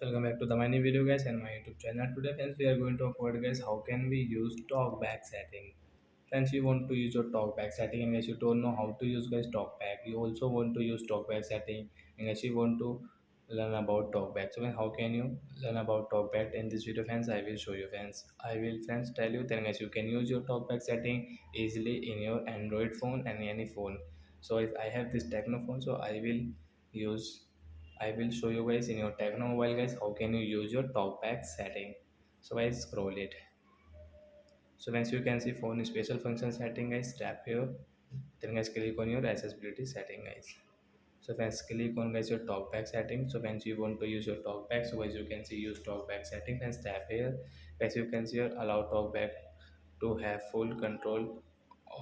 Welcome back to the my new video guys and my YouTube channel. Today friends we are going to talk about guys how can we use talkback setting. Friends you want to use your talkback setting and guys you don't know how to use guys talkback. You also want to use talkback setting and guys you want to learn about talkback. So how can you learn about talkback in this video friends? I will show you friends. I will friends tell you then guys you can use your talkback setting easily in your Android phone and any phone. So if I have this Tecno phone so I will show you guys in your Tecno mobile guys how can you use your talkback setting. So guys scroll it. So once you can see phone special function setting guys tap here. Then guys click on your accessibility setting guys. So once click on guys your talkback setting. So once you want to use your talkback so guys you can see use talkback setting then tap here. Guys you can see here allow talkback to have full control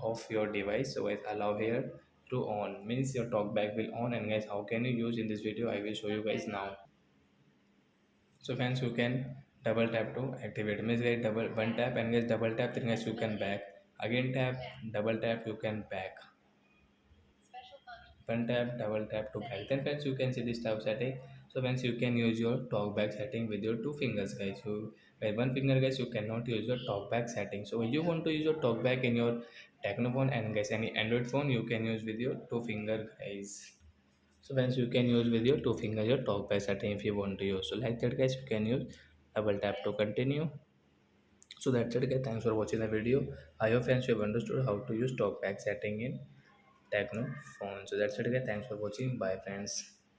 of your device. So guys allow here to on means your talkback will on and guys how can you use in this video I will show you guys now. So friends, you can double tap to activate. Means guys double one tap and guys double tap, then guys you can back. Again tap, double tap, you can back. One tap, double tap to back. Then friends, you can see this tab setting. So friends, you can use your talk back setting with your two fingers, guys. So by one finger, guys, you cannot use your talk back setting. So when you want to use your talk back in your Tecno phone and guys any Android phone, you can use with your two finger, guys. So friends, you can use with your two fingers your talkback setting if you want to use. So like that guys, you can use double tap to continue. So that's it guys. Thanks for watching the video. I hope friends you have understood how to use talkback setting in Tecno phone. So that's it guys. Thanks for watching. Bye friends.